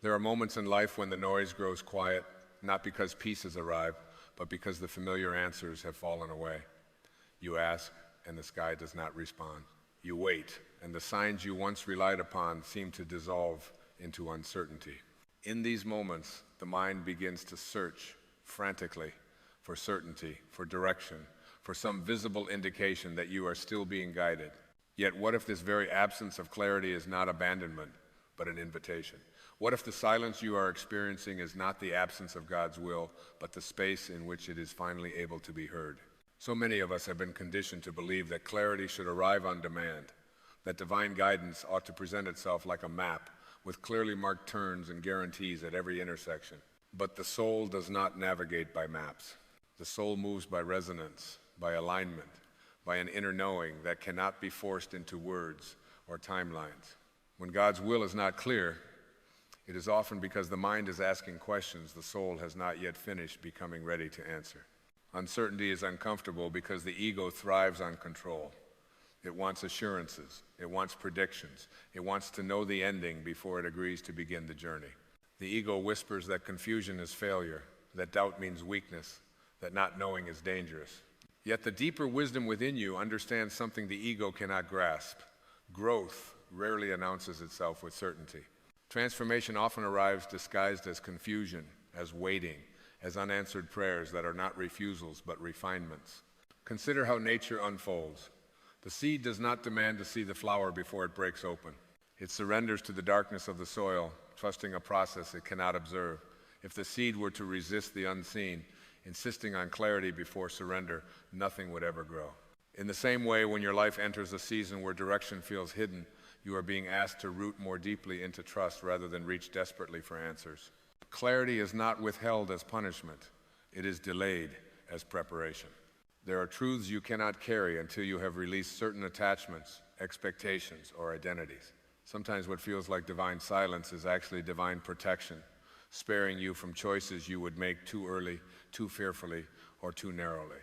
There are moments in life when the noise grows quiet, not because peace has arrived, but because the familiar answers have fallen away. You ask, and the sky does not respond. You wait, and the signs you once relied upon seem to dissolve into uncertainty. In these moments, the mind begins to search frantically for certainty, for direction, for some visible indication that you are still being guided. Yet what if this very absence of clarity is not abandonment, but an invitation? What if the silence you are experiencing is not the absence of God's will, but the space in which it is finally able to be heard? So many of us have been conditioned to believe that clarity should arrive on demand, that divine guidance ought to present itself like a map with clearly marked turns and guarantees at every intersection. But the soul does not navigate by maps. The soul moves by resonance, by alignment, by an inner knowing that cannot be forced into words or timelines. When God's will is not clear, it is often because the mind is asking questions the soul has not yet finished becoming ready to answer. Uncertainty is uncomfortable because the ego thrives on control. It wants assurances. It wants predictions. It wants to know the ending before it agrees to begin the journey. The ego whispers that confusion is failure, that doubt means weakness, that not knowing is dangerous. Yet the deeper wisdom within you understands something the ego cannot grasp. Growth rarely announces itself with certainty. Transformation often arrives disguised as confusion, as waiting, as unanswered prayers that are not refusals but refinements. Consider how nature unfolds. The seed does not demand to see the flower before it breaks open. It surrenders to the darkness of the soil, trusting a process it cannot observe. If the seed were to resist the unseen, insisting on clarity before surrender, nothing would ever grow. In the same way, when your life enters a season where direction feels hidden, you are being asked to root more deeply into trust rather than reach desperately for answers. Clarity is not withheld as punishment. It is delayed as preparation. There are truths you cannot carry until you have released certain attachments, expectations, or identities. Sometimes what feels like divine silence is actually divine protection, sparing you from choices you would make too early, too fearfully, or too narrowly.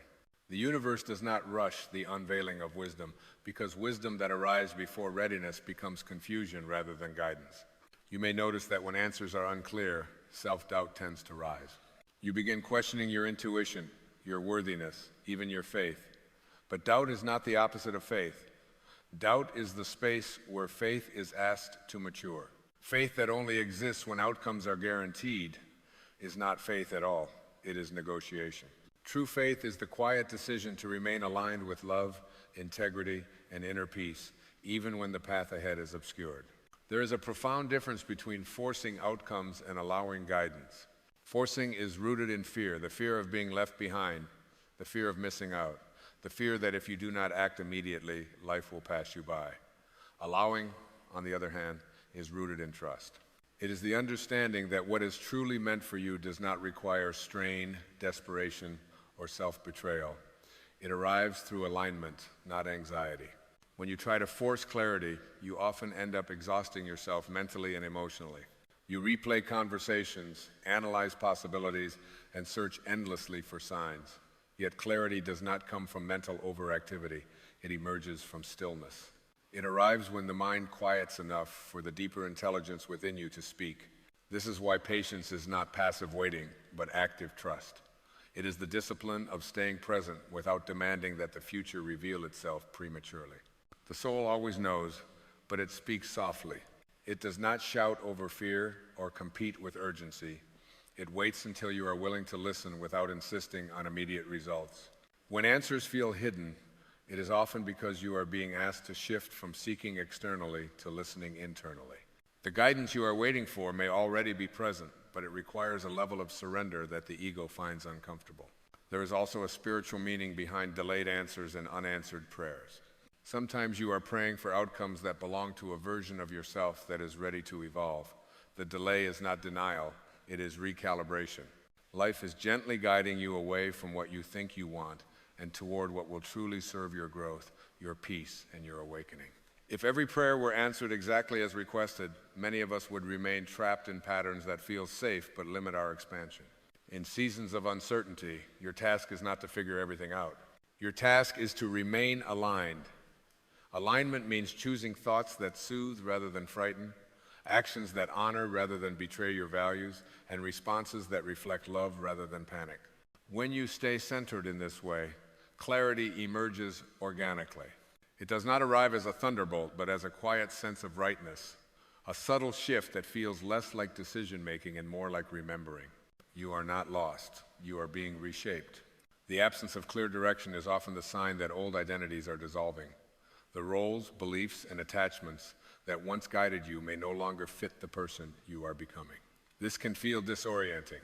The universe does not rush the unveiling of wisdom because wisdom that arrives before readiness becomes confusion rather than guidance. You may notice that when answers are unclear, self-doubt tends to rise. You begin questioning your intuition, your worthiness, even your faith. But doubt is not the opposite of faith. Doubt is the space where faith is asked to mature. Faith that only exists when outcomes are guaranteed is not faith at all. It is negotiation. True faith is the quiet decision to remain aligned with love, integrity, and inner peace, even when the path ahead is obscured. There is a profound difference between forcing outcomes and allowing guidance. Forcing is rooted in fear, the fear of being left behind, the fear of missing out, the fear that if you do not act immediately, life will pass you by. Allowing, on the other hand, is rooted in trust. It is the understanding that what is truly meant for you does not require strain, desperation, or self-betrayal. It arrives through alignment, not anxiety. When you try to force clarity, you often end up exhausting yourself mentally and emotionally. You replay conversations, analyze possibilities, and search endlessly for signs. Yet clarity does not come from mental overactivity. It emerges from stillness. It arrives when the mind quiets enough for the deeper intelligence within you to speak. This is why patience is not passive waiting, but active trust. It is the discipline of staying present without demanding that the future reveal itself prematurely. The soul always knows, but it speaks softly. It does not shout over fear or compete with urgency. It waits until you are willing to listen without insisting on immediate results. When answers feel hidden, it is often because you are being asked to shift from seeking externally to listening internally. The guidance you are waiting for may already be present, but it requires a level of surrender that the ego finds uncomfortable. There is also a spiritual meaning behind delayed answers and unanswered prayers. Sometimes you are praying for outcomes that belong to a version of yourself that is ready to evolve. The delay is not denial, it is recalibration. Life is gently guiding you away from what you think you want and toward what will truly serve your growth, your peace, and your awakening. If every prayer were answered exactly as requested, many of us would remain trapped in patterns that feel safe but limit our expansion. In seasons of uncertainty, your task is not to figure everything out. Your task is to remain aligned. Alignment means choosing thoughts that soothe rather than frighten, actions that honor rather than betray your values, and responses that reflect love rather than panic. When you stay centered in this way, clarity emerges organically. It does not arrive as a thunderbolt, but as a quiet sense of rightness, a subtle shift that feels less like decision-making and more like remembering. You are not lost. You are being reshaped. The absence of clear direction is often the sign that old identities are dissolving. The roles, beliefs, and attachments that once guided you may no longer fit the person you are becoming. This can feel disorienting,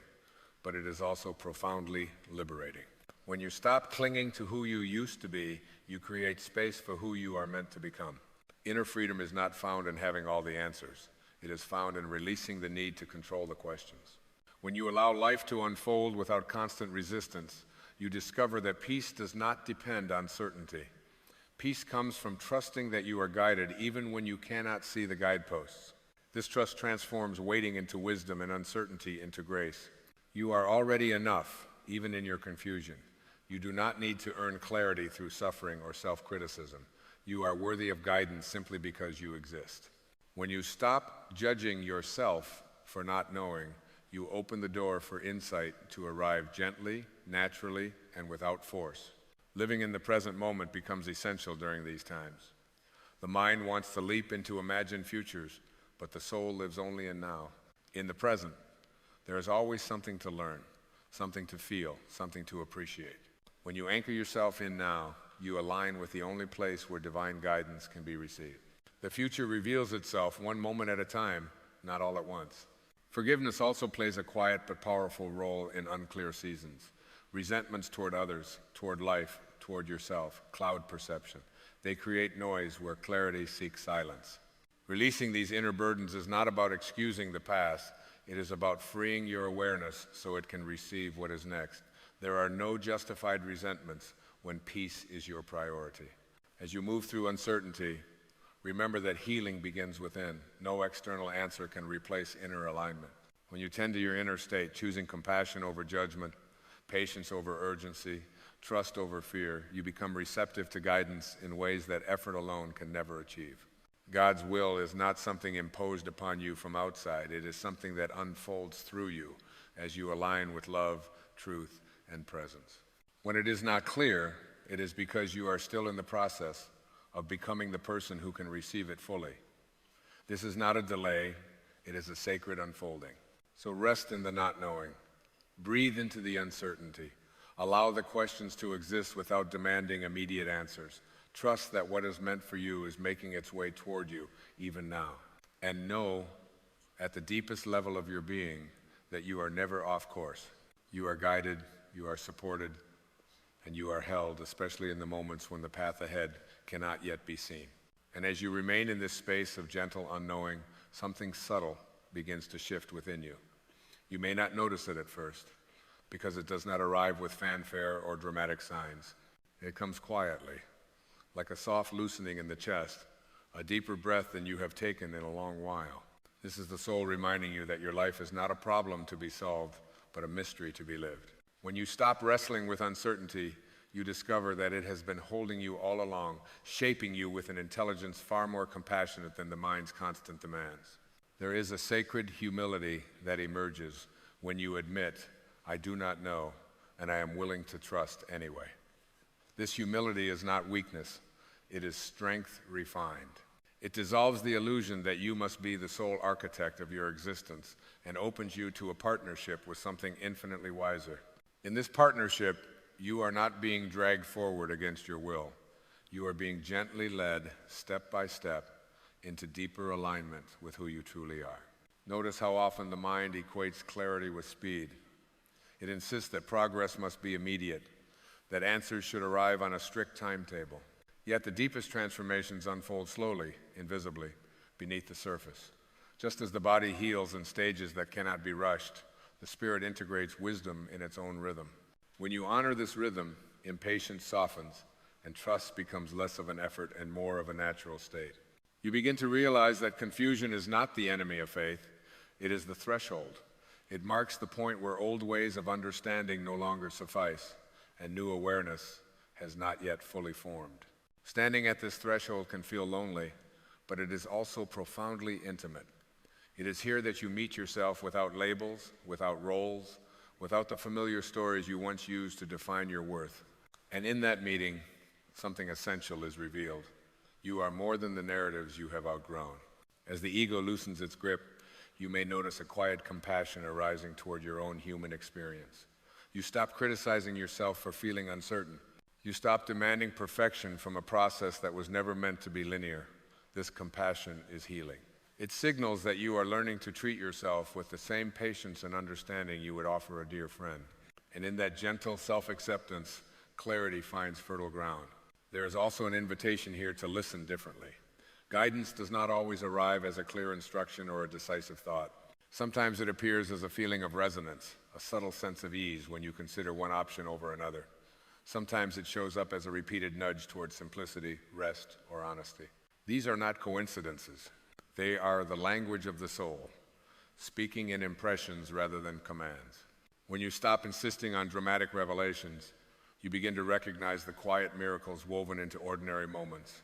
but it is also profoundly liberating. When you stop clinging to who you used to be, you create space for who you are meant to become. Inner freedom is not found in having all the answers. It is found in releasing the need to control the questions. When you allow life to unfold without constant resistance, you discover that peace does not depend on certainty. Peace comes from trusting that you are guided even when you cannot see the guideposts. This trust transforms waiting into wisdom and uncertainty into grace. You are already enough, even in your confusion. You do not need to earn clarity through suffering or self-criticism. You are worthy of guidance simply because you exist. When you stop judging yourself for not knowing, you open the door for insight to arrive gently, naturally, and without force. Living in the present moment becomes essential during these times. The mind wants to leap into imagined futures, but the soul lives only in now. In the present, there is always something to learn, something to feel, something to appreciate. When you anchor yourself in now, you align with the only place where divine guidance can be received. The future reveals itself one moment at a time, not all at once. Forgiveness also plays a quiet but powerful role in unclear seasons. Resentments toward others, toward life, toward yourself, cloud perception. They create noise where clarity seeks silence. Releasing these inner burdens is not about excusing the past. It is about freeing your awareness so it can receive what is next. There are no justified resentments when peace is your priority. As you move through uncertainty, remember that healing begins within. No external answer can replace inner alignment. When you tend to your inner state, choosing compassion over judgment, patience over urgency, trust over fear, you become receptive to guidance in ways that effort alone can never achieve. God's will is not something imposed upon you from outside. It is something that unfolds through you as you align with love, truth, and presence. When it is not clear, it is because you are still in the process of becoming the person who can receive it fully. This is not a delay, it is a sacred unfolding. So rest in the not knowing. Breathe into the uncertainty. Allow the questions to exist without demanding immediate answers. Trust that what is meant for you is making its way toward you, even now. And know, at the deepest level of your being, that you are never off course. You are guided, you are supported, and you are held, especially in the moments when the path ahead cannot yet be seen. And as you remain in this space of gentle unknowing, something subtle begins to shift within you. You may not notice it at first, because it does not arrive with fanfare or dramatic signs. It comes quietly, like a soft loosening in the chest, a deeper breath than you have taken in a long while. This is the soul reminding you that your life is not a problem to be solved, but a mystery to be lived. When you stop wrestling with uncertainty, you discover that it has been holding you all along, shaping you with an intelligence far more compassionate than the mind's constant demands. There is a sacred humility that emerges when you admit, I do not know, and I am willing to trust anyway. This humility is not weakness, it is strength refined. It dissolves the illusion that you must be the sole architect of your existence and opens you to a partnership with something infinitely wiser. In this partnership, you are not being dragged forward against your will. You are being gently led, step by step, into deeper alignment with who you truly are. Notice how often the mind equates clarity with speed. It insists that progress must be immediate, that answers should arrive on a strict timetable. Yet the deepest transformations unfold slowly, invisibly, beneath the surface. Just as the body heals in stages that cannot be rushed, the spirit integrates wisdom in its own rhythm. When you honor this rhythm, impatience softens, and trust becomes less of an effort and more of a natural state. You begin to realize that confusion is not the enemy of faith, it is the threshold. It marks the point where old ways of understanding no longer suffice, and new awareness has not yet fully formed. Standing at this threshold can feel lonely, but it is also profoundly intimate. It is here that you meet yourself without labels, without roles, without the familiar stories you once used to define your worth. And in that meeting, something essential is revealed. You are more than the narratives you have outgrown. As the ego loosens its grip, you may notice a quiet compassion arising toward your own human experience. You stop criticizing yourself for feeling uncertain. You stop demanding perfection from a process that was never meant to be linear. This compassion is healing. It signals that you are learning to treat yourself with the same patience and understanding you would offer a dear friend. And in that gentle self-acceptance, clarity finds fertile ground. There is also an invitation here to listen differently. Guidance does not always arrive as a clear instruction or a decisive thought. Sometimes it appears as a feeling of resonance, a subtle sense of ease when you consider one option over another. Sometimes it shows up as a repeated nudge towards simplicity, rest, or honesty. These are not coincidences. They are the language of the soul, speaking in impressions rather than commands. When you stop insisting on dramatic revelations, you begin to recognize the quiet miracles woven into ordinary moments.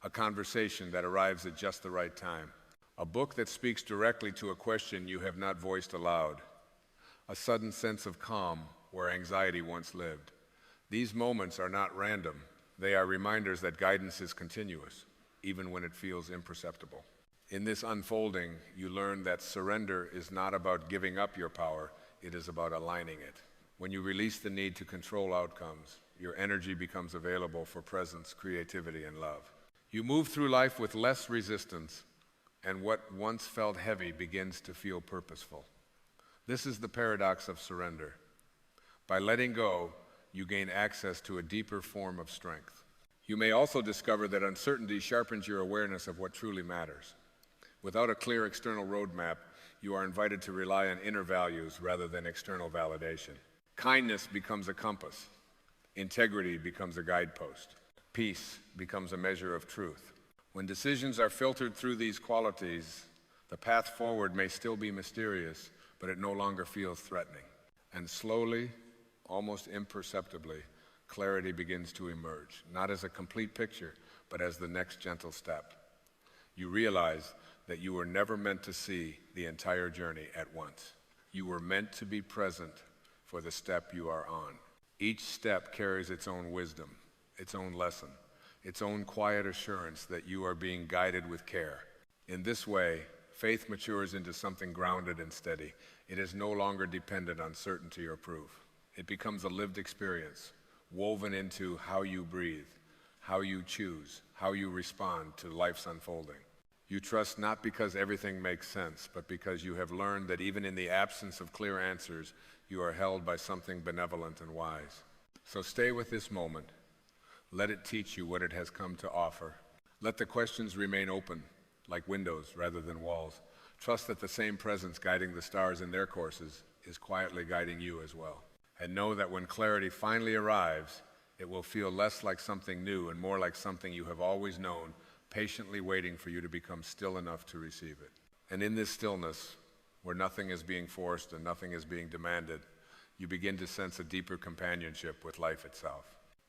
A conversation that arrives at just the right time. A book that speaks directly to a question you have not voiced aloud. A sudden sense of calm where anxiety once lived. These moments are not random. They are reminders that guidance is continuous, even when it feels imperceptible. In this unfolding, you learn that surrender is not about giving up your power, it is about aligning it. When you release the need to control outcomes, your energy becomes available for presence, creativity, and love. You move through life with less resistance, and what once felt heavy begins to feel purposeful. This is the paradox of surrender. By letting go, you gain access to a deeper form of strength. You may also discover that uncertainty sharpens your awareness of what truly matters. Without a clear external roadmap, you are invited to rely on inner values rather than external validation. Kindness becomes a compass. Integrity becomes a guidepost. Peace becomes a measure of truth. When decisions are filtered through these qualities, the path forward may still be mysterious, but it no longer feels threatening. And slowly, almost imperceptibly, clarity begins to emerge, not as a complete picture, but as the next gentle step. You realize that you were never meant to see the entire journey at once. You were meant to be present for the step you are on. Each step carries its own wisdom, its own lesson, its own quiet assurance that you are being guided with care. In this way, faith matures into something grounded and steady. It is no longer dependent on certainty or proof. It becomes a lived experience, woven into how you breathe, how you choose, how you respond to life's unfolding. You trust not because everything makes sense, but because you have learned that even in the absence of clear answers, you are held by something benevolent and wise. So stay with this moment. Let it teach you what it has come to offer. Let the questions remain open, like windows rather than walls. Trust that the same presence guiding the stars in their courses is quietly guiding you as well. And know that when clarity finally arrives, it will feel less like something new and more like something you have always known, patiently waiting for you to become still enough to receive it. And in this stillness, where nothing is being forced and nothing is being demanded, you begin to sense a deeper companionship with life itself.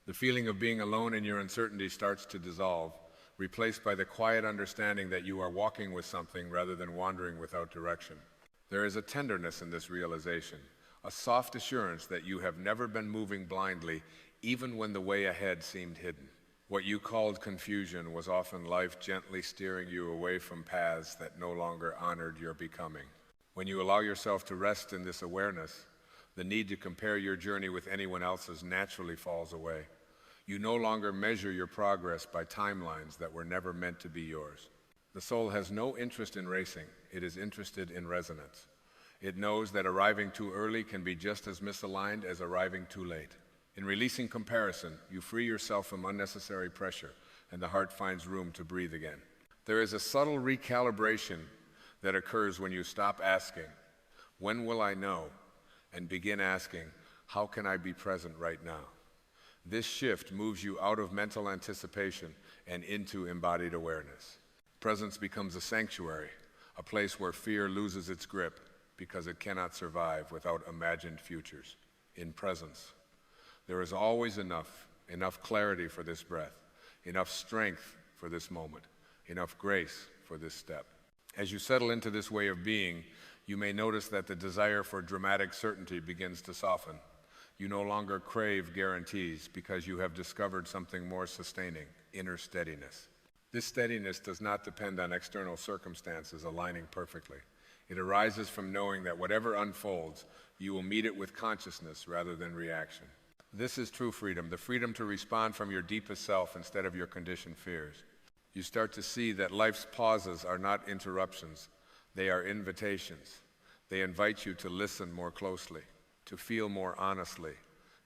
The feeling of being alone in your uncertainty starts to dissolve, replaced by the quiet understanding that you are walking with something rather than wandering without direction. There is a tenderness in this realization, a soft assurance that you have never been moving blindly, even when the way ahead seemed hidden. What you called confusion was often life gently steering you away from paths that no longer honored your becoming. When you allow yourself to rest in this awareness, the need to compare your journey with anyone else's naturally falls away. You no longer measure your progress by timelines that were never meant to be yours. The soul has no interest in racing. It is interested in resonance. It knows that arriving too early can be just as misaligned as arriving too late. In releasing comparison, you free yourself from unnecessary pressure, and the heart finds room to breathe again. There is a subtle recalibration that occurs when you stop asking, "When will I know?" and begin asking, "How can I be present right now?" This shift moves you out of mental anticipation and into embodied awareness. Presence becomes a sanctuary, a place where fear loses its grip because it cannot survive without imagined futures. In presence, there is always enough clarity for this breath, enough strength for this moment, enough grace for this step. As you settle into this way of being, you may notice that the desire for dramatic certainty begins to soften. You no longer crave guarantees because you have discovered something more sustaining, inner steadiness. This steadiness does not depend on external circumstances aligning perfectly. It arises from knowing that whatever unfolds, you will meet it with consciousness rather than reaction. This is true freedom, the freedom to respond from your deepest self instead of your conditioned fears. You start to see that life's pauses are not interruptions, they are invitations. They invite you to listen more closely, to feel more honestly,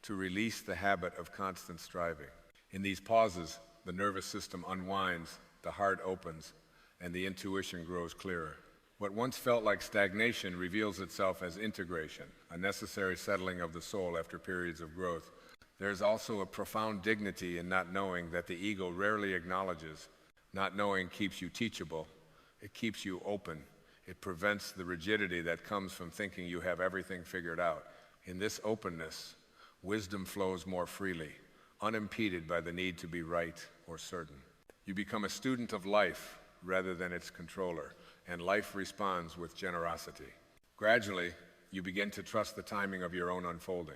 to release the habit of constant striving. In these pauses, the nervous system unwinds, the heart opens, and the intuition grows clearer. What once felt like stagnation reveals itself as integration, a necessary settling of the soul after periods of growth. There is also a profound dignity in not knowing that the ego rarely acknowledges. Not knowing keeps you teachable. It keeps you open. It prevents the rigidity that comes from thinking you have everything figured out. In this openness, wisdom flows more freely, unimpeded by the need to be right or certain. You become a student of life rather than its controller, and life responds with generosity. Gradually, you begin to trust the timing of your own unfolding.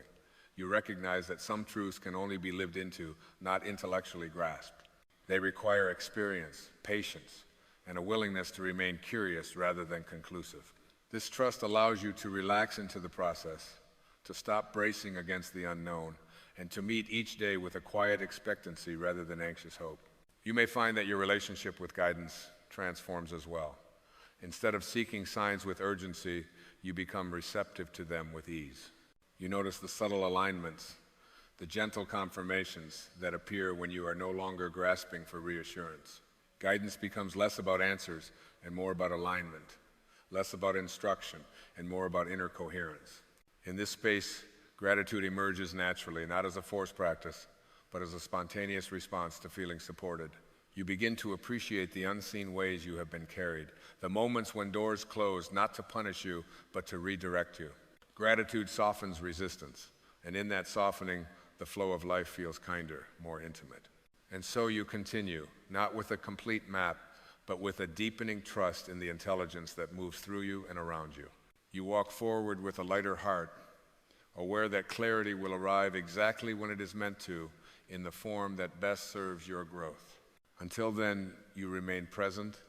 You recognize that some truths can only be lived into, not intellectually grasped. They require experience, patience, and a willingness to remain curious rather than conclusive. This trust allows you to relax into the process, to stop bracing against the unknown, and to meet each day with a quiet expectancy rather than anxious hope. You may find that your relationship with guidance transforms as well. Instead of seeking signs with urgency, you become receptive to them with ease. You notice the subtle alignments, the gentle confirmations that appear when you are no longer grasping for reassurance. Guidance becomes less about answers and more about alignment, less about instruction and more about inner coherence. In this space, gratitude emerges naturally, not as a forced practice, but as a spontaneous response to feeling supported. You begin to appreciate the unseen ways you have been carried, the moments when doors close, not to punish you, but to redirect you. Gratitude softens resistance, and in that softening, the flow of life feels kinder, more intimate. And so you continue, not with a complete map, but with a deepening trust in the intelligence that moves through you and around you. You walk forward with a lighter heart, aware that clarity will arrive exactly when it is meant to, in the form that best serves your growth. Until then, you remain present,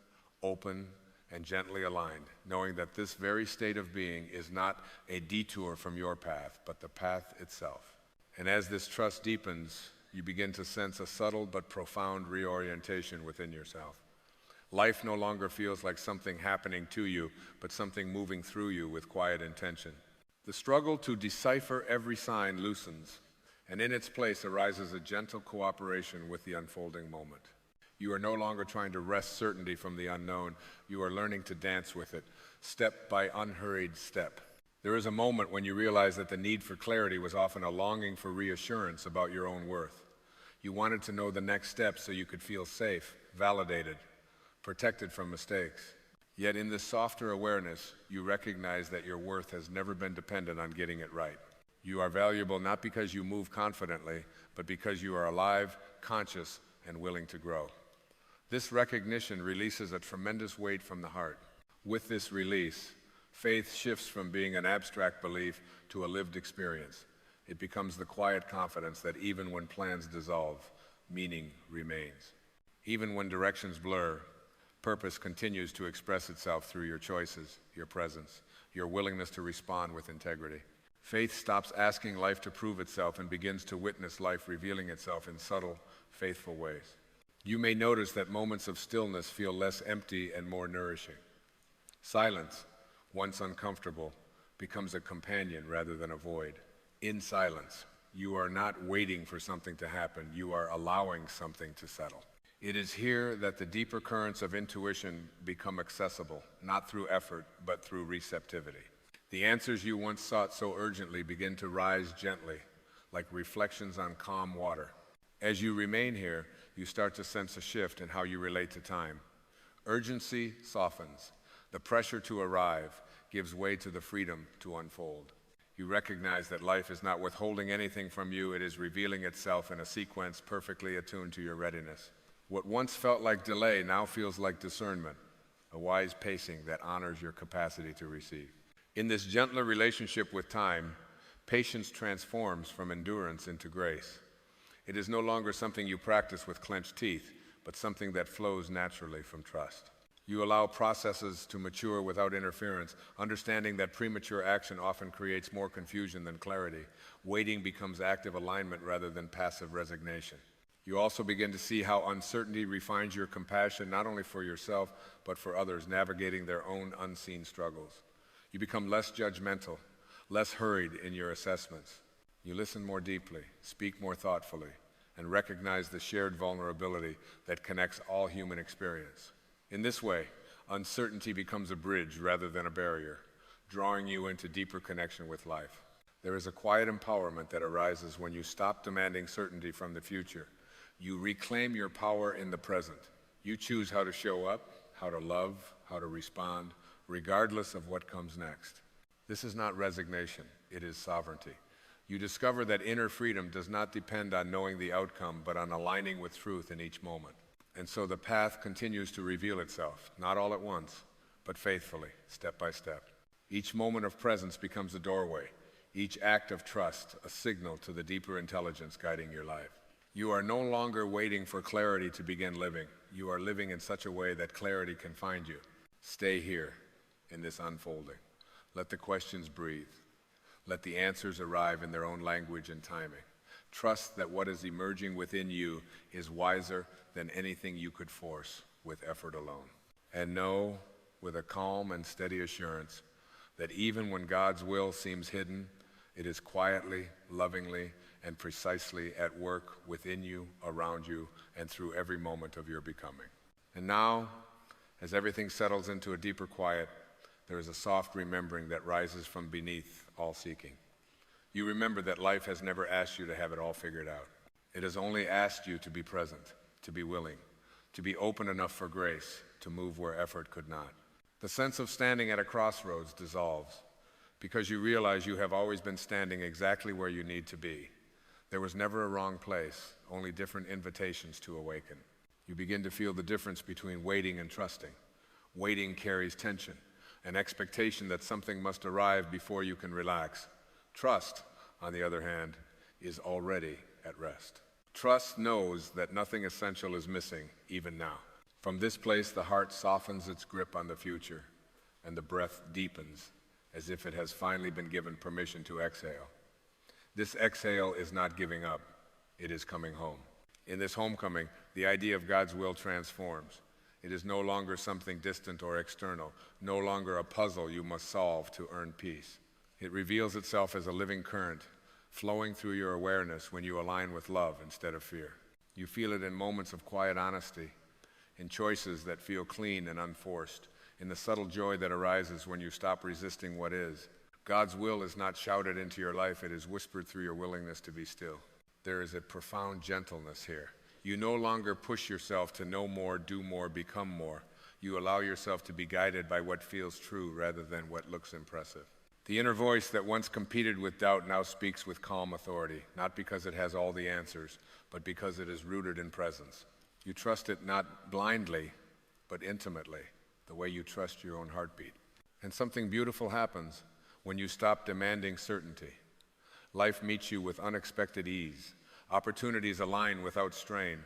open, and gently aligned, knowing that this very state of being is not a detour from your path, but the path itself. And as this trust deepens, you begin to sense a subtle but profound reorientation within yourself. Life no longer feels like something happening to you, but something moving through you with quiet intention. The struggle to decipher every sign loosens, and in its place arises a gentle cooperation with the unfolding moment. You are no longer trying to wrest certainty from the unknown. You are learning to dance with it, step by unhurried step. There is a moment when you realize that the need for clarity was often a longing for reassurance about your own worth. You wanted to know the next step so you could feel safe, validated, protected from mistakes. Yet in this softer awareness, you recognize that your worth has never been dependent on getting it right. You are valuable not because you move confidently, but because you are alive, conscious, and willing to grow. This recognition releases a tremendous weight from the heart. With this release, faith shifts from being an abstract belief to a lived experience. It becomes the quiet confidence that even when plans dissolve, meaning remains. Even when directions blur, purpose continues to express itself through your choices, your presence, your willingness to respond with integrity. Faith stops asking life to prove itself and begins to witness life revealing itself in subtle, faithful ways. You may notice that moments of stillness feel less empty and more nourishing. Silence, once uncomfortable, becomes a companion rather than a void. In silence, you are not waiting for something to happen, you are allowing something to settle. It is here that the deeper currents of intuition become accessible, not through effort, but through receptivity. The answers you once sought so urgently begin to rise gently, like reflections on calm water. As you remain here, you start to sense a shift in how you relate to time. Urgency softens. The pressure to arrive gives way to the freedom to unfold. You recognize that life is not withholding anything from you, it is revealing itself in a sequence perfectly attuned to your readiness. What once felt like delay now feels like discernment, a wise pacing that honors your capacity to receive. In this gentler relationship with time, patience transforms from endurance into grace. It is no longer something you practice with clenched teeth, but something that flows naturally from trust. You allow processes to mature without interference, understanding that premature action often creates more confusion than clarity. Waiting becomes active alignment rather than passive resignation. You also begin to see how uncertainty refines your compassion not only for yourself, but for others navigating their own unseen struggles. You become less judgmental, less hurried in your assessments. You listen more deeply, speak more thoughtfully, and recognize the shared vulnerability that connects all human experience. In this way, uncertainty becomes a bridge rather than a barrier, drawing you into deeper connection with life. There is a quiet empowerment that arises when you stop demanding certainty from the future. You reclaim your power in the present. You choose how to show up, how to love, how to respond, regardless of what comes next. This is not resignation, it is sovereignty. You discover that inner freedom does not depend on knowing the outcome, but on aligning with truth in each moment. And so the path continues to reveal itself, not all at once, but faithfully, step by step. Each moment of presence becomes a doorway, each act of trust a signal to the deeper intelligence guiding your life. You are no longer waiting for clarity to begin living. You are living in such a way that clarity can find you. Stay here in this unfolding. Let the questions breathe. Let the answers arrive in their own language and timing. Trust that what is emerging within you is wiser than anything you could force with effort alone. And know with a calm and steady assurance that even when God's will seems hidden, it is quietly, lovingly, and precisely at work within you, around you, and through every moment of your becoming. And now, as everything settles into a deeper quiet, there is a soft remembering that rises from beneath all seeking. You remember that life has never asked you to have it all figured out. It has only asked you to be present, to be willing, to be open enough for grace, to move where effort could not. The sense of standing at a crossroads dissolves because you realize you have always been standing exactly where you need to be. There was never a wrong place, only different invitations to awaken. You begin to feel the difference between waiting and trusting. Waiting carries tension, an expectation that something must arrive before you can relax. Trust, on the other hand, is already at rest. Trust knows that nothing essential is missing, even now. From this place, the heart softens its grip on the future, and the breath deepens, as if it has finally been given permission to exhale. This exhale is not giving up, it is coming home. In this homecoming, the idea of God's will transforms. It is no longer something distant or external, no longer a puzzle you must solve to earn peace. It reveals itself as a living current, flowing through your awareness when you align with love instead of fear. You feel it in moments of quiet honesty, in choices that feel clean and unforced, in the subtle joy that arises when you stop resisting what is. God's will is not shouted into your life, it is whispered through your willingness to be still. There is a profound gentleness here. You no longer push yourself to know more, do more, become more. You allow yourself to be guided by what feels true rather than what looks impressive. The inner voice that once competed with doubt now speaks with calm authority, not because it has all the answers, but because it is rooted in presence. You trust it not blindly, but intimately, the way you trust your own heartbeat. And something beautiful happens when you stop demanding certainty. Life meets you with unexpected ease. Opportunities align without strain.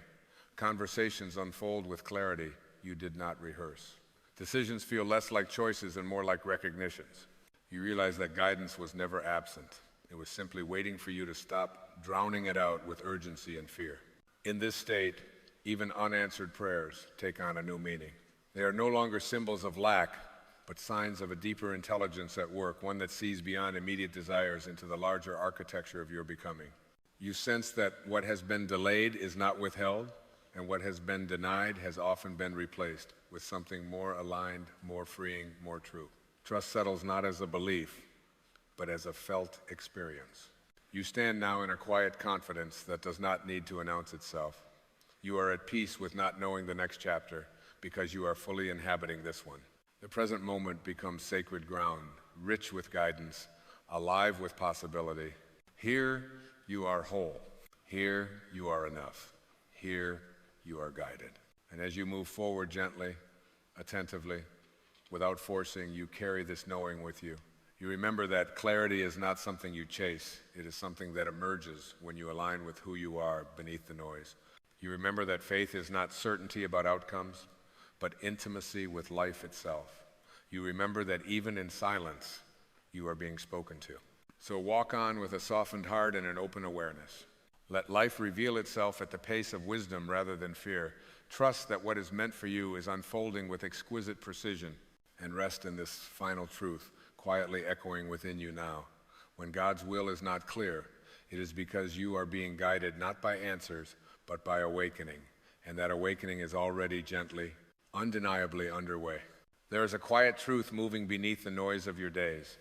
Conversations unfold with clarity you did not rehearse. Decisions feel less like choices and more like recognitions. You realize that guidance was never absent. It was simply waiting for you to stop drowning it out with urgency and fear. In this state, even unanswered prayers take on a new meaning. They are no longer symbols of lack, but signs of a deeper intelligence at work, one that sees beyond immediate desires into the larger architecture of your becoming. You sense that what has been delayed is not withheld, and what has been denied has often been replaced with something more aligned, more freeing, more true. Trust settles not as a belief, but as a felt experience. You stand now in a quiet confidence that does not need to announce itself. You are at peace with not knowing the next chapter because you are fully inhabiting this one. The present moment becomes sacred ground, rich with guidance, alive with possibility. Here you are whole. Here you are enough. Here you are guided. And as you move forward gently, attentively, Without forcing, you carry this knowing with you. You remember that clarity is not something you chase. It is something that emerges when you align with who you are beneath the noise. You remember that faith is not certainty about outcomes, but intimacy with life itself. You remember that even in silence, you are being spoken to. So walk on with a softened heart and an open awareness. Let life reveal itself at the pace of wisdom rather than fear. Trust that what is meant for you is unfolding with exquisite precision, and rest in this final truth, quietly echoing within you now. When God's will is not clear, it is because you are being guided not by answers, but by awakening, and that awakening is already gently, undeniably underway. There is a quiet truth moving beneath the noise of your days,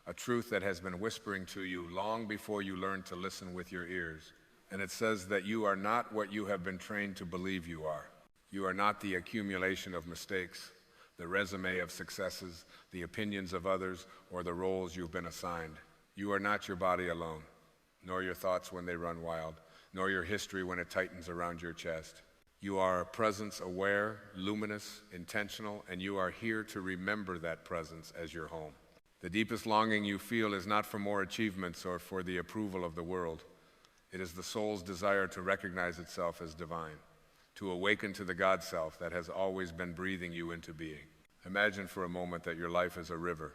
a truth that has been whispering to you long before you learned to listen with your ears. And it says that you are not what you have been trained to believe you are. You are not the accumulation of mistakes, the resume of successes, the opinions of others, or the roles you've been assigned. You are not your body alone, nor your thoughts when they run wild, nor your history when it tightens around your chest. You are a presence aware, luminous, intentional, and you are here to remember that presence as your home. The deepest longing you feel is not for more achievements or for the approval of the world. It is the soul's desire to recognize itself as divine, to awaken to the God self that has always been breathing you into being. Imagine for a moment that your life is a river.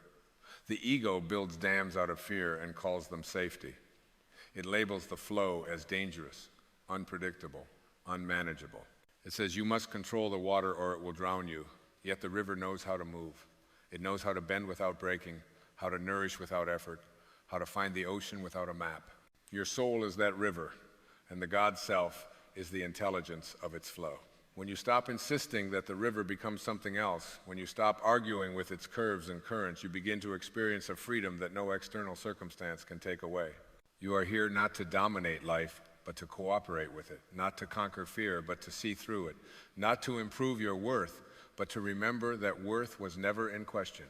The ego builds dams out of fear and calls them safety. It labels the flow as dangerous, unpredictable, unmanageable. It says you must control the water or it will drown you, yet the river knows how to move. It knows how to bend without breaking, how to nourish without effort, how to find the ocean without a map. Your soul is that river, and the God self is the intelligence of its flow. When you stop insisting that the river becomes something else, when you stop arguing with its curves and currents, you begin to experience a freedom that no external circumstance can take away. You are here not to dominate life, but to cooperate with it, not to conquer fear, but to see through it, not to improve your worth, but to remember that worth was never in question.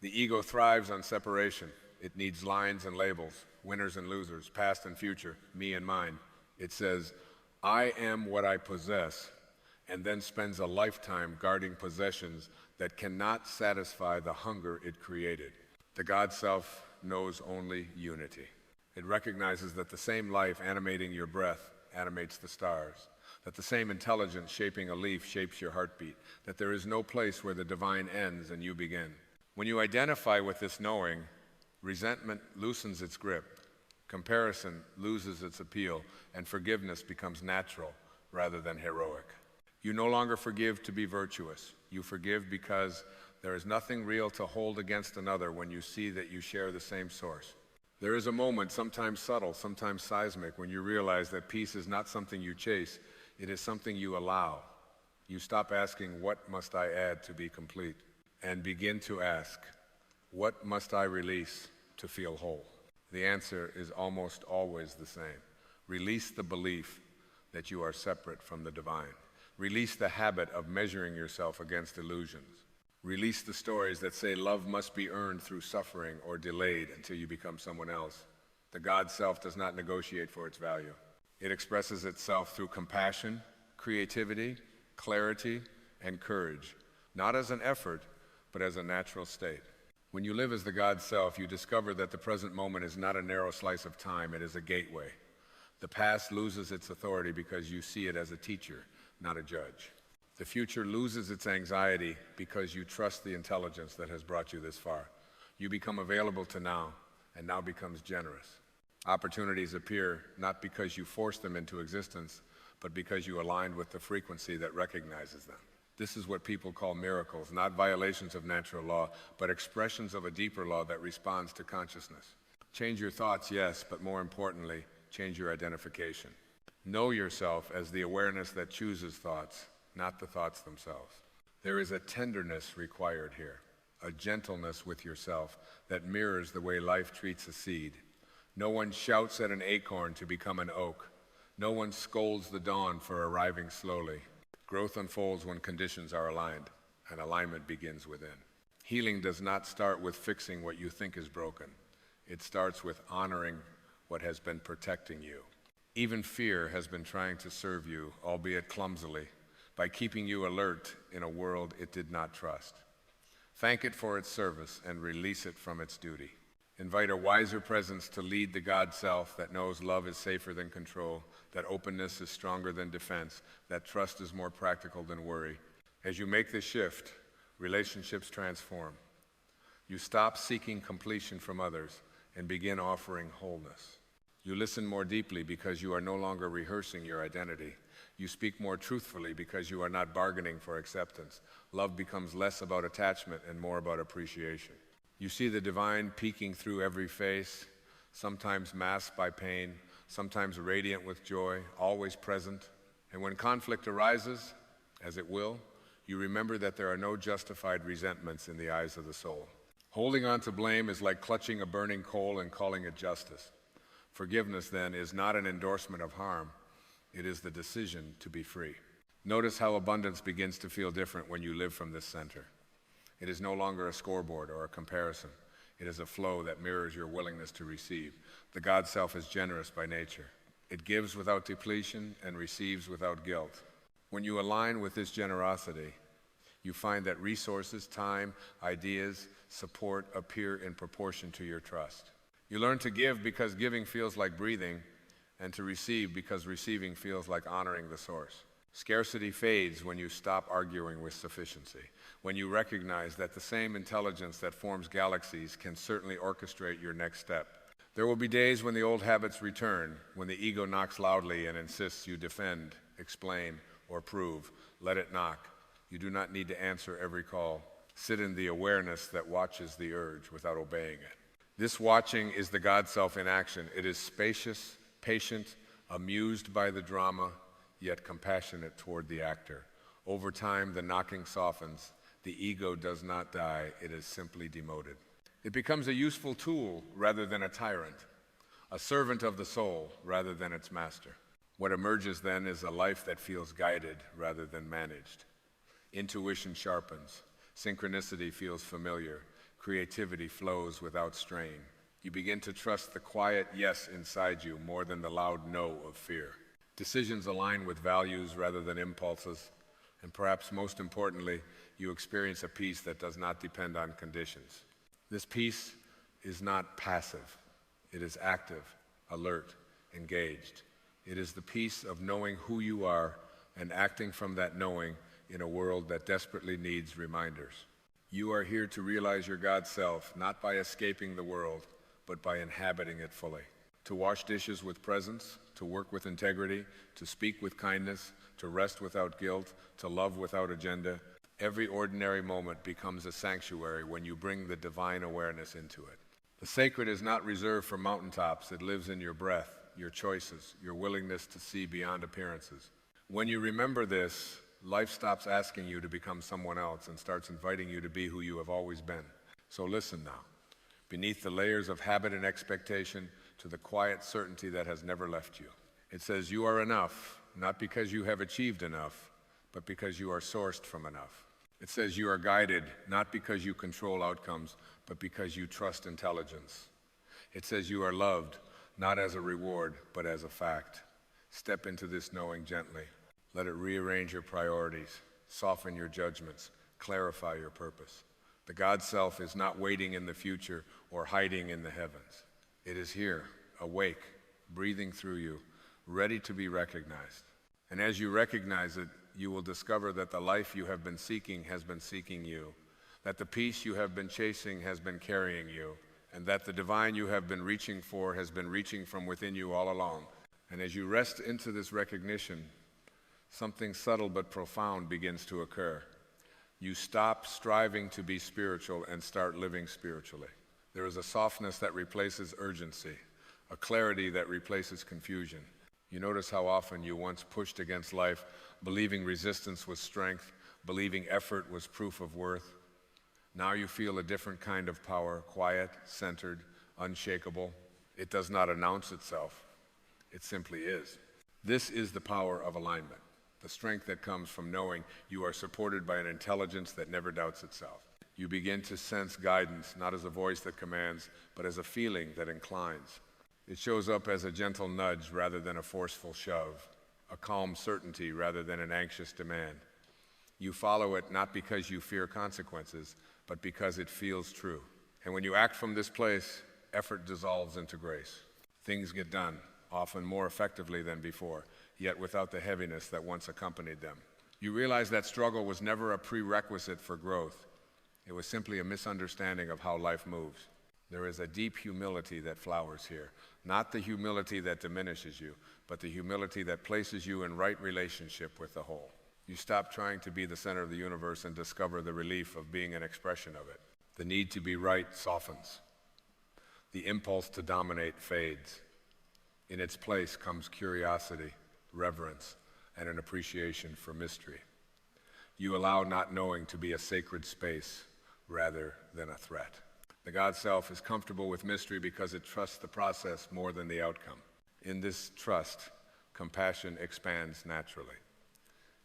The ego thrives on separation. It needs lines and labels, winners and losers, past and future, me and mine. It says, I am what I possess, and then spends a lifetime guarding possessions that cannot satisfy the hunger it created. The God self knows only unity. It recognizes that the same life animating your breath animates the stars, that the same intelligence shaping a leaf shapes your heartbeat, that there is no place where the divine ends and you begin. When you identify with this knowing, resentment loosens its grip, comparison loses its appeal, and forgiveness becomes natural rather than heroic. You no longer forgive to be virtuous. You forgive because there is nothing real to hold against another when you see that you share the same source. There is a moment, sometimes subtle, sometimes seismic, when you realize that peace is not something you chase, it is something you allow. You stop asking, what must I add to be complete? And begin to ask, what must I release to feel whole? The answer is almost always the same. Release the belief that you are separate from the divine. Release the habit of measuring yourself against illusions. Release the stories that say love must be earned through suffering or delayed until you become someone else. The God self does not negotiate for its value. It expresses itself through compassion, creativity, clarity, and courage, not as an effort, but as a natural state. When you live as the God self, you discover that the present moment is not a narrow slice of time, it is a gateway. The past loses its authority because you see it as a teacher, not a judge. The future loses its anxiety because you trust the intelligence that has brought you this far. You become available to now, and now becomes generous. Opportunities appear not because you force them into existence, but because you aligned with the frequency that recognizes them. This is what people call miracles, not violations of natural law, but expressions of a deeper law that responds to consciousness. Change your thoughts, yes, but more importantly, change your identification. Know yourself as the awareness that chooses thoughts, not the thoughts themselves. There is a tenderness required here, a gentleness with yourself that mirrors the way life treats a seed. No one shouts at an acorn to become an oak. No one scolds the dawn for arriving slowly. Growth unfolds when conditions are aligned, and alignment begins within. Healing does not start with fixing what you think is broken. It starts with honoring what has been protecting you. Even fear has been trying to serve you, albeit clumsily, by keeping you alert in a world it did not trust. Thank it for its service and release it from its duty. Invite a wiser presence to lead the God self that knows love is safer than control, that openness is stronger than defense, that trust is more practical than worry. As you make this shift, relationships transform. You stop seeking completion from others and begin offering wholeness. You listen more deeply because you are no longer rehearsing your identity. You speak more truthfully because you are not bargaining for acceptance. Love becomes less about attachment and more about appreciation. You see the divine peeking through every face, sometimes masked by pain, sometimes radiant with joy, always present. And when conflict arises, as it will, you remember that there are no justified resentments in the eyes of the soul. Holding on to blame is like clutching a burning coal and calling it justice. Forgiveness, then, is not an endorsement of harm. It is the decision to be free. Notice how abundance begins to feel different when you live from this center. It is no longer a scoreboard or a comparison. It is a flow that mirrors your willingness to receive. The God self is generous by nature. It gives without depletion and receives without guilt. When you align with this generosity, you find that resources, time, ideas, support appear in proportion to your trust. You learn to give because giving feels like breathing, and to receive because receiving feels like honoring the source. Scarcity fades when you stop arguing with sufficiency, when you recognize that the same intelligence that forms galaxies can certainly orchestrate your next step. There will be days when the old habits return, when the ego knocks loudly and insists you defend, explain, or prove. Let it knock. You do not need to answer every call. Sit in the awareness that watches the urge without obeying it. This watching is the God self in action. It is spacious, patient, amused by the drama, yet compassionate toward the actor. Over time, the knocking softens. The ego does not die. It is simply demoted. It becomes a useful tool rather than a tyrant, a servant of the soul rather than its master. What emerges then is a life that feels guided rather than managed. Intuition sharpens. Synchronicity feels familiar. Creativity flows without strain. You begin to trust the quiet yes inside you more than the loud no of fear. Decisions align with values rather than impulses. And perhaps most importantly, you experience a peace that does not depend on conditions. This peace is not passive. It is active, alert, engaged. It is the peace of knowing who you are and acting from that knowing in a world that desperately needs reminders. You are here to realize your God self, not by escaping the world, but by inhabiting it fully. To wash dishes with presence, to work with integrity, to speak with kindness, to rest without guilt, to love without agenda. Every ordinary moment becomes a sanctuary when you bring the divine awareness into it. The sacred is not reserved for mountaintops. It lives in your breath, your choices, your willingness to see beyond appearances. When you remember this, life stops asking you to become someone else and starts inviting you to be who you have always been. So listen now. Beneath the layers of habit and expectation to the quiet certainty that has never left you. It says you are enough, not because you have achieved enough, but because you are sourced from enough. It says you are guided, not because you control outcomes, but because you trust intelligence. It says you are loved, not as a reward, but as a fact. Step into this knowing gently. Let it rearrange your priorities, soften your judgments, clarify your purpose. The God self is not waiting in the future or hiding in the heavens. It is here, awake, breathing through you, ready to be recognized. And as you recognize it, you will discover that the life you have been seeking has been seeking you, that the peace you have been chasing has been carrying you, and that the divine you have been reaching for has been reaching from within you all along. And as you rest into this recognition, something subtle but profound begins to occur. You stop striving to be spiritual and start living spiritually. There is a softness that replaces urgency, a clarity that replaces confusion. You notice how often you once pushed against life, believing resistance was strength, believing effort was proof of worth. Now you feel a different kind of power, quiet, centered, unshakable. It does not announce itself. It simply is. This is the power of alignment, the strength that comes from knowing you are supported by an intelligence that never doubts itself. You begin to sense guidance, not as a voice that commands, but as a feeling that inclines. It shows up as a gentle nudge rather than a forceful shove, a calm certainty rather than an anxious demand. You follow it not because you fear consequences, but because it feels true. And when you act from this place, effort dissolves into grace. Things get done, often more effectively than before, yet without the heaviness that once accompanied them. You realize that struggle was never a prerequisite for growth. It was simply a misunderstanding of how life moves. There is a deep humility that flowers here, not the humility that diminishes you, but the humility that places you in right relationship with the whole. You stop trying to be the center of the universe and discover the relief of being an expression of it. The need to be right softens. The impulse to dominate fades. In its place comes curiosity, reverence, and an appreciation for mystery. You allow not knowing to be a sacred space rather than a threat. The God Self is comfortable with mystery because it trusts the process more than the outcome. In this trust, compassion expands naturally.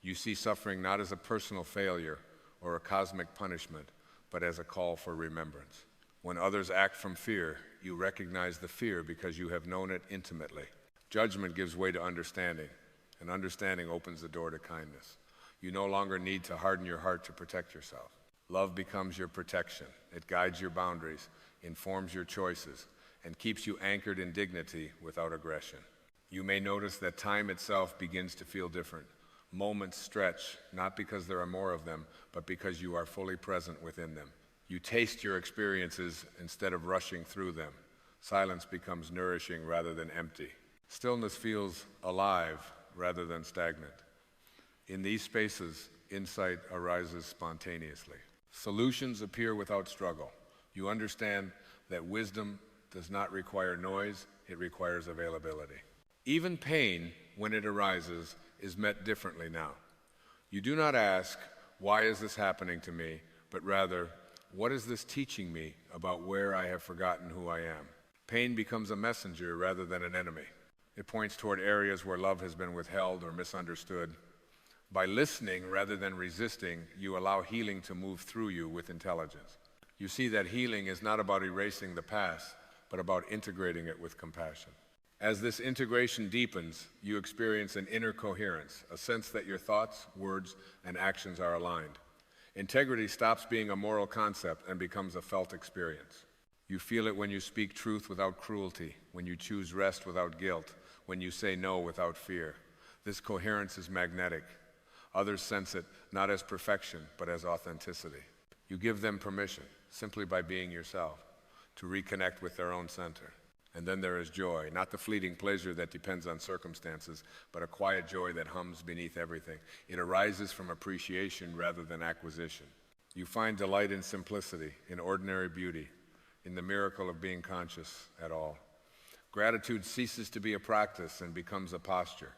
You see suffering not as a personal failure or a cosmic punishment, but as a call for remembrance. When others act from fear, you recognize the fear because you have known it intimately. Judgment gives way to understanding, and understanding opens the door to kindness. You no longer need to harden your heart to protect yourself. Love becomes your protection. It guides your boundaries, informs your choices, and keeps you anchored in dignity without aggression. You may notice that time itself begins to feel different. Moments stretch, not because there are more of them, but because you are fully present within them. You taste your experiences instead of rushing through them. Silence becomes nourishing rather than empty. Stillness feels alive rather than stagnant. In these spaces, insight arises spontaneously. Solutions appear without struggle. You understand that wisdom does not require noise, it requires availability. Even pain, when it arises, is met differently now. You do not ask, why is this happening to me, but rather, what is this teaching me about where I have forgotten who I am? Pain becomes a messenger rather than an enemy. It points toward areas where love has been withheld or misunderstood. By listening rather than resisting, you allow healing to move through you with intelligence. You see that healing is not about erasing the past, but about integrating it with compassion. As this integration deepens, you experience an inner coherence, a sense that your thoughts, words, and actions are aligned. Integrity stops being a moral concept and becomes a felt experience. You feel it when you speak truth without cruelty, when you choose rest without guilt, when you say no without fear. This coherence is magnetic. Others sense it not as perfection, but as authenticity. You give them permission, simply by being yourself, to reconnect with their own center. And then there is joy, not the fleeting pleasure that depends on circumstances, but a quiet joy that hums beneath everything. It arises from appreciation rather than acquisition. You find delight in simplicity, in ordinary beauty, in the miracle of being conscious at all. Gratitude ceases to be a practice and becomes a posture.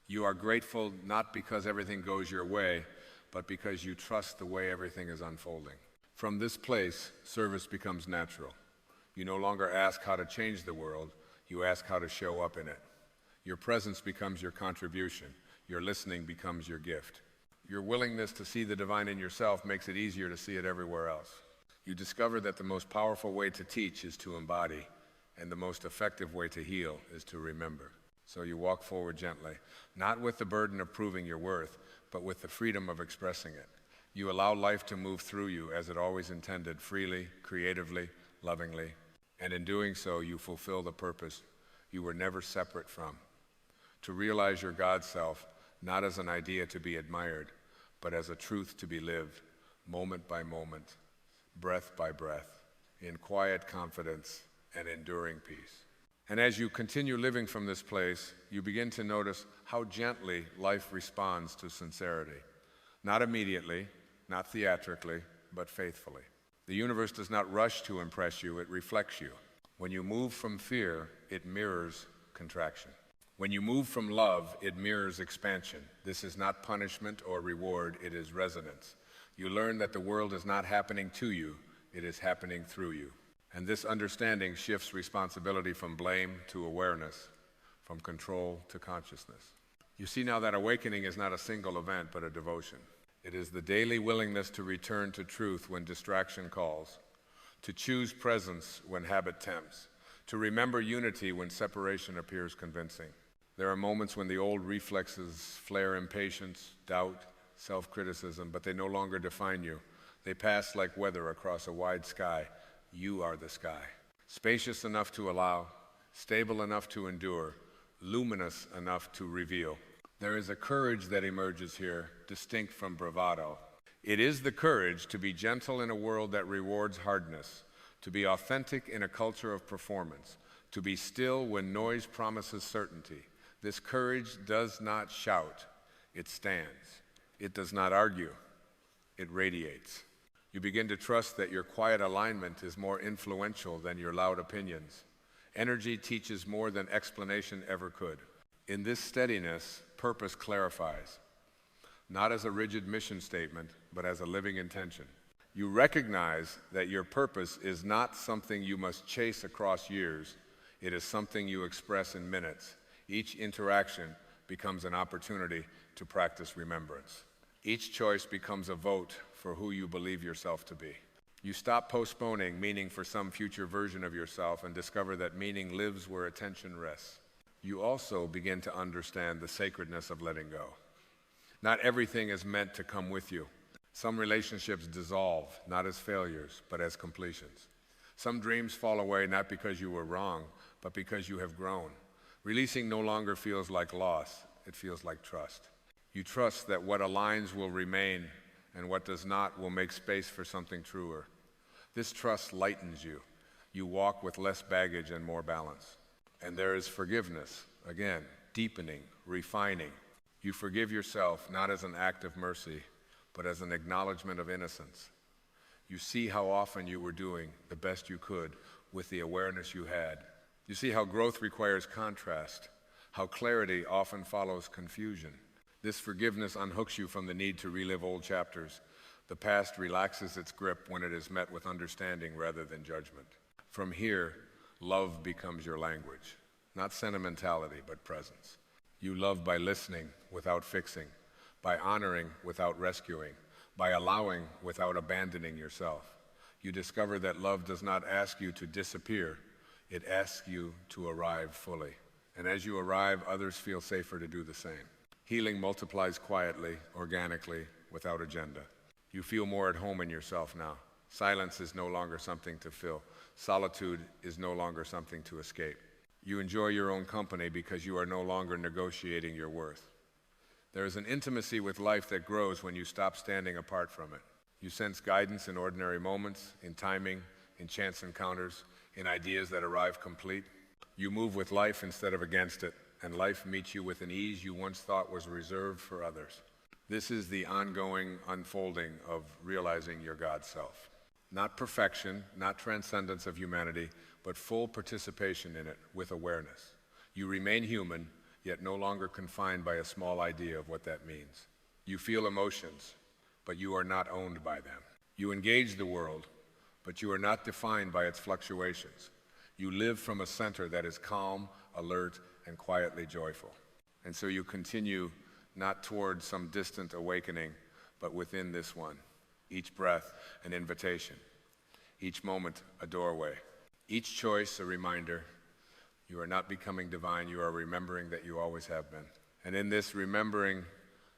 You are grateful not because everything goes your way, but because you trust the way everything is unfolding. From this place, service becomes natural. You no longer ask how to change the world, you ask how to show up in it. Your presence becomes your contribution, your listening becomes your gift. Your willingness to see the divine in yourself makes it easier to see it everywhere else. You discover that the most powerful way to teach is to embody, and the most effective way to heal is to remember. So you walk forward gently, not with the burden of proving your worth, but with the freedom of expressing it. You allow life to move through you as it always intended, freely, creatively, lovingly, and in doing so, you fulfill the purpose you were never separate from. To realize your God self, not as an idea to be admired, but as a truth to be lived, moment by moment, breath by breath, in quiet confidence and enduring peace. And as you continue living from this place, you begin to notice how gently life responds to sincerity. Not immediately, not theatrically, but faithfully. The universe does not rush to impress you, it reflects you. When you move from fear, it mirrors contraction. When you move from love, it mirrors expansion. This is not punishment or reward, it is resonance. You learn that the world is not happening to you, it is happening through you. And this understanding shifts responsibility from blame to awareness, from control to consciousness. You see now that awakening is not a single event, but a devotion. It is the daily willingness to return to truth when distraction calls, to choose presence when habit tempts, to remember unity when separation appears convincing. There are moments when the old reflexes flare impatience, doubt, self-criticism, but they no longer define you. They pass like weather across a wide sky. You are the sky. Spacious enough to allow, stable enough to endure, luminous enough to reveal. There is a courage that emerges here, distinct from bravado. It is the courage to be gentle in a world that rewards hardness, to be authentic in a culture of performance, to be still when noise promises certainty. This courage does not shout, it stands. It does not argue, it radiates. You begin to trust that your quiet alignment is more influential than your loud opinions. Energy teaches more than explanation ever could. In this steadiness, purpose clarifies, not as a rigid mission statement, but as a living intention. You recognize that your purpose is not something you must chase across years. It is something you express in minutes. Each interaction becomes an opportunity to practice remembrance. Each choice becomes a vote for who you believe yourself to be. You stop postponing meaning for some future version of yourself and discover that meaning lives where attention rests. You also begin to understand the sacredness of letting go. Not everything is meant to come with you. Some relationships dissolve, not as failures, but as completions. Some dreams fall away not because you were wrong, but because you have grown. Releasing no longer feels like loss, it feels like trust. You trust that what aligns will remain, and what does not will make space for something truer. This trust lightens you. You walk with less baggage and more balance. And there is forgiveness, again, deepening, refining. You forgive yourself not as an act of mercy, but as an acknowledgement of innocence. You see how often you were doing the best you could with the awareness you had. You see how growth requires contrast, how clarity often follows confusion. This forgiveness unhooks you from the need to relive old chapters. The past relaxes its grip when it is met with understanding rather than judgment. From here, love becomes your language, not sentimentality, but presence. You love by listening without fixing, by honoring without rescuing, by allowing without abandoning yourself. You discover that love does not ask you to disappear, it asks you to arrive fully. And as you arrive, others feel safer to do the same. Healing multiplies quietly, organically, without agenda. You feel more at home in yourself now. Silence is no longer something to fill. Solitude is no longer something to escape. You enjoy your own company because you are no longer negotiating your worth. There is an intimacy with life that grows when you stop standing apart from it. You sense guidance in ordinary moments, in timing, in chance encounters, in ideas that arrive complete. You move with life instead of against it, and life meets you with an ease you once thought was reserved for others. This is the ongoing unfolding of realizing your God self. Not perfection, not transcendence of humanity, but full participation in it with awareness. You remain human, yet no longer confined by a small idea of what that means. You feel emotions, but you are not owned by them. You engage the world, but you are not defined by its fluctuations. You live from a center that is calm, alert, and quietly joyful. And so you continue not toward some distant awakening, but within this one. Each breath, an invitation. Each moment, a doorway. Each choice, a reminder. You are not becoming divine, you are remembering that you always have been. And in this remembering,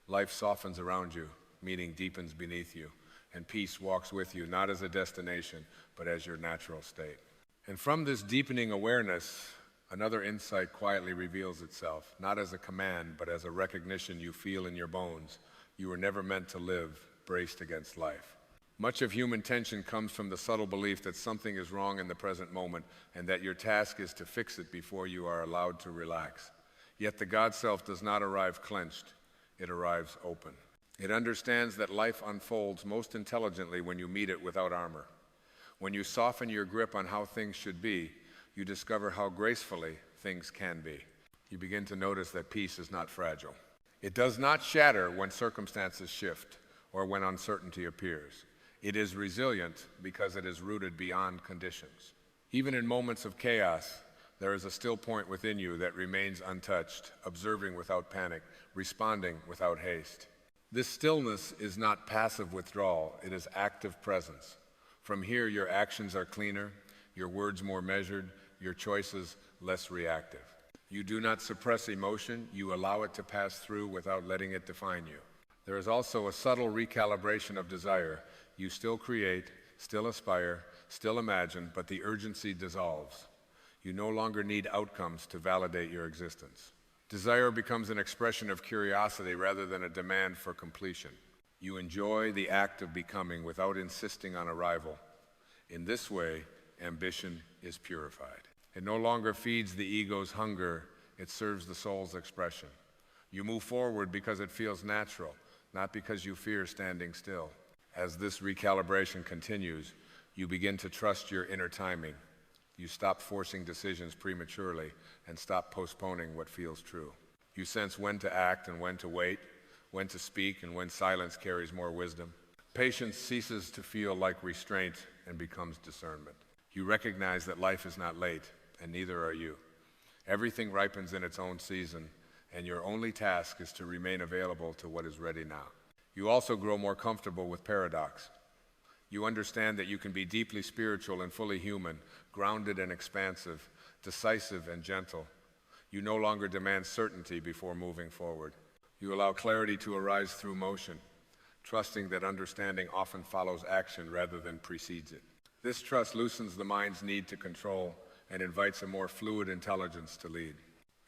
life softens around you, meaning deepens beneath you, and peace walks with you, not as a destination, but as your natural state. And from this deepening awareness, another insight quietly reveals itself, not as a command, but as a recognition you feel in your bones. You were never meant to live braced against life. Much of human tension comes from the subtle belief that something is wrong in the present moment and that your task is to fix it before you are allowed to relax. Yet the God self does not arrive clenched, it arrives open. It understands that life unfolds most intelligently when you meet it without armor. When you soften your grip on how things should be, you discover how gracefully things can be. You begin to notice that peace is not fragile. It does not shatter when circumstances shift or when uncertainty appears. It is resilient because it is rooted beyond conditions. Even in moments of chaos, there is a still point within you that remains untouched, observing without panic, responding without haste. This stillness is not passive withdrawal, it is active presence. From here, your actions are cleaner, your words more measured, your choices less reactive. You do not suppress emotion, you allow it to pass through without letting it define you. There is also a subtle recalibration of desire. You still create, still aspire, still imagine, but the urgency dissolves. You no longer need outcomes to validate your existence. Desire becomes an expression of curiosity rather than a demand for completion. You enjoy the act of becoming without insisting on arrival. In this way, ambition is purified. It no longer feeds the ego's hunger, it serves the soul's expression. You move forward because it feels natural, not because you fear standing still. As this recalibration continues, you begin to trust your inner timing. You stop forcing decisions prematurely and stop postponing what feels true. You sense when to act and when to wait, when to speak and when silence carries more wisdom. Patience ceases to feel like restraint and becomes discernment. You recognize that life is not late, and neither are you. Everything ripens in its own season, and your only task is to remain available to what is ready now. You also grow more comfortable with paradox. You understand that you can be deeply spiritual and fully human, grounded and expansive, decisive and gentle. You no longer demand certainty before moving forward. You allow clarity to arise through motion, trusting that understanding often follows action rather than precedes it. This trust loosens the mind's need to control and invites a more fluid intelligence to lead.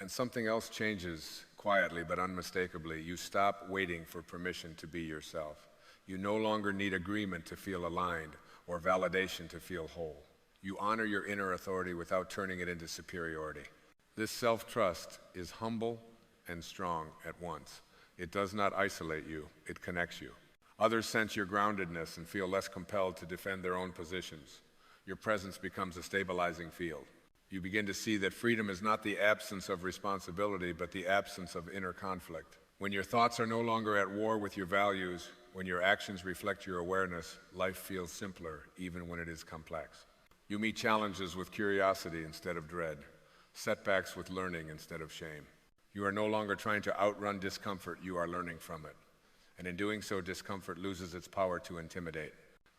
And something else changes quietly but unmistakably. You stop waiting for permission to be yourself. You no longer need agreement to feel aligned or validation to feel whole. You honor your inner authority without turning it into superiority. This self-trust is humble and strong at once. It does not isolate you, it connects you. Others sense your groundedness and feel less compelled to defend their own positions. Your presence becomes a stabilizing field. You begin to see that freedom is not the absence of responsibility, but the absence of inner conflict. When your thoughts are no longer at war with your values, when your actions reflect your awareness, life feels simpler, even when it is complex. You meet challenges with curiosity instead of dread, setbacks with learning instead of shame. You are no longer trying to outrun discomfort, you are learning from it. And in doing so, discomfort loses its power to intimidate.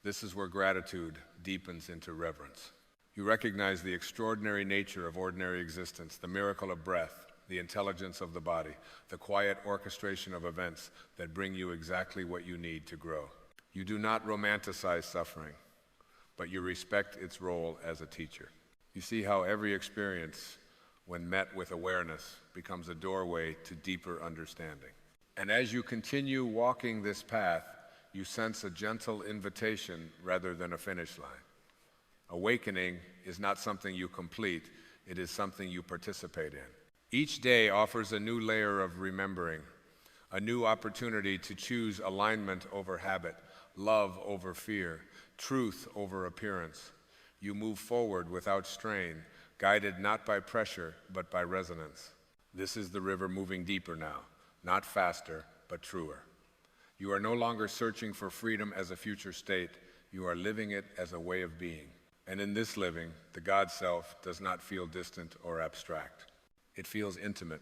This is where gratitude deepens into reverence. You recognize the extraordinary nature of ordinary existence, the miracle of breath, the intelligence of the body, the quiet orchestration of events that bring you exactly what you need to grow. You do not romanticize suffering, but you respect its role as a teacher. You see how every experience, when met with awareness, becomes a doorway to deeper understanding. And as you continue walking this path, you sense a gentle invitation rather than a finish line. Awakening is not something you complete, it is something you participate in. Each day offers a new layer of remembering, a new opportunity to choose alignment over habit, love over fear, truth over appearance. You move forward without strain, guided not by pressure, but by resonance. This is the river moving deeper now, not faster, but truer. You are no longer searching for freedom as a future state, you are living it as a way of being. And in this living, the God self does not feel distant or abstract. It feels intimate,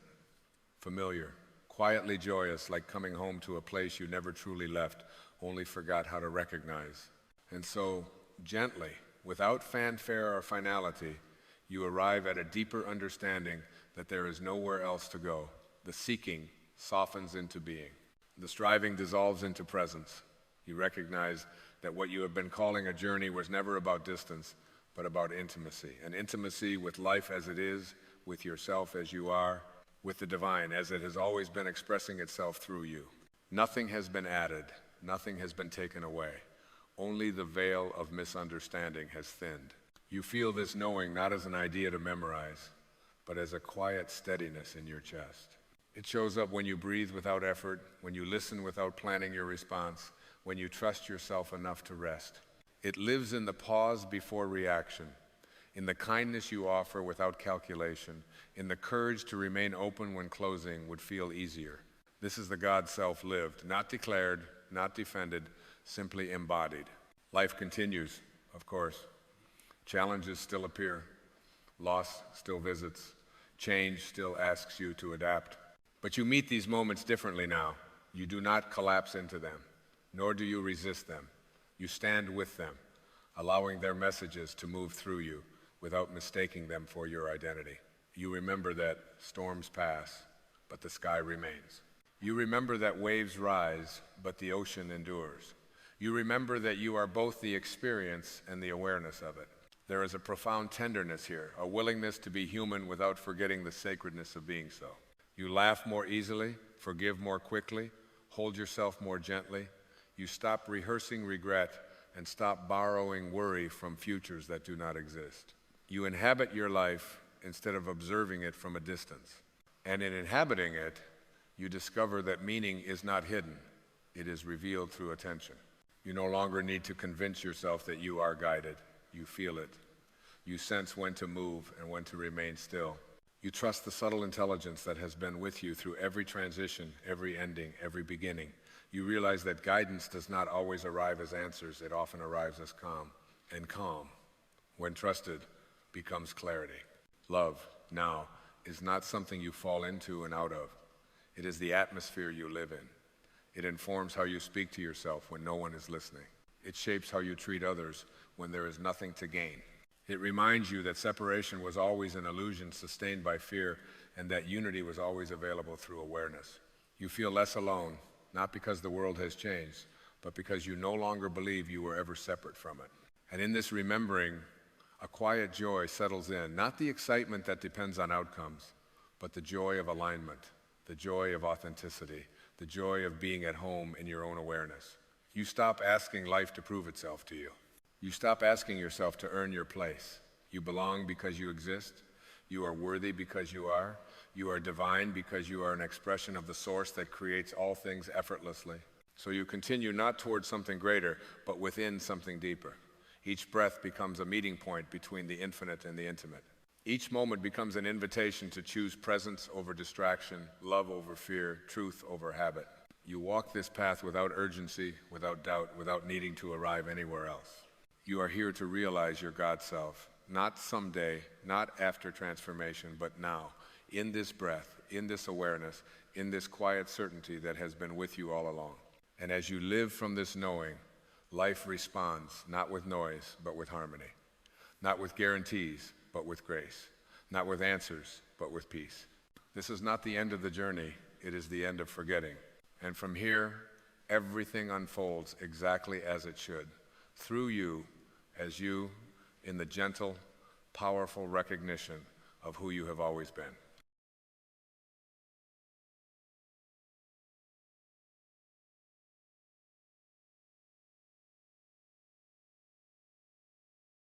familiar, quietly joyous, like coming home to a place you never truly left, only forgot how to recognize. And so, gently, without fanfare or finality, you arrive at a deeper understanding that there is nowhere else to go. The seeking softens into being. The striving dissolves into presence. You recognize that what you have been calling a journey was never about distance, but about intimacy. An intimacy with life as it is, with yourself as you are, with the divine as it has always been expressing itself through you. Nothing has been added, nothing has been taken away. Only the veil of misunderstanding has thinned. You feel this knowing not as an idea to memorize, but as a quiet steadiness in your chest. It shows up when you breathe without effort, when you listen without planning your response, when you trust yourself enough to rest. It lives in the pause before reaction, in the kindness you offer without calculation, in the courage to remain open when closing would feel easier. This is the God self lived, not declared, not defended, simply embodied. Life continues, of course. Challenges still appear. Loss still visits. Change still asks you to adapt. But you meet these moments differently now. You do not collapse into them, nor do you resist them. You stand with them, allowing their messages to move through you without mistaking them for your identity. You remember that storms pass, but the sky remains. You remember that waves rise, but the ocean endures. You remember that you are both the experience and the awareness of it. There is a profound tenderness here, a willingness to be human without forgetting the sacredness of being so. You laugh more easily, forgive more quickly, hold yourself more gently. You stop rehearsing regret and stop borrowing worry from futures that do not exist. You inhabit your life instead of observing it from a distance. And in inhabiting it, you discover that meaning is not hidden. It is revealed through attention. You no longer need to convince yourself that you are guided. You feel it. You sense when to move and when to remain still. You trust the subtle intelligence that has been with you through every transition, every ending, every beginning. You realize that guidance does not always arrive as answers. It often arrives as calm. And calm, when trusted, becomes clarity. Love, now, is not something you fall into and out of. It is the atmosphere you live in. It informs how you speak to yourself when no one is listening. It shapes how you treat others when there is nothing to gain. It reminds you that separation was always an illusion sustained by fear, and that unity was always available through awareness. You feel less alone, not because the world has changed, but because you no longer believe you were ever separate from it. And in this remembering, a quiet joy settles in, not the excitement that depends on outcomes, but the joy of alignment, the joy of authenticity, the joy of being at home in your own awareness. You stop asking life to prove itself to you. You stop asking yourself to earn your place. You belong because you exist. You are worthy because you are. You are divine because you are an expression of the source that creates all things effortlessly. So you continue not towards something greater, but within something deeper. Each breath becomes a meeting point between the infinite and the intimate. Each moment becomes an invitation to choose presence over distraction, love over fear, truth over habit. You walk this path without urgency, without doubt, without needing to arrive anywhere else. You are here to realize your God self, not someday, not after transformation, but now, in this breath, in this awareness, in this quiet certainty that has been with you all along. And as you live from this knowing, life responds, not with noise, but with harmony, not with guarantees, but with grace, not with answers, but with peace. This is not the end of the journey, it is the end of forgetting. And from here, everything unfolds exactly as it should, through you, as you, in the gentle, powerful recognition of who you have always been.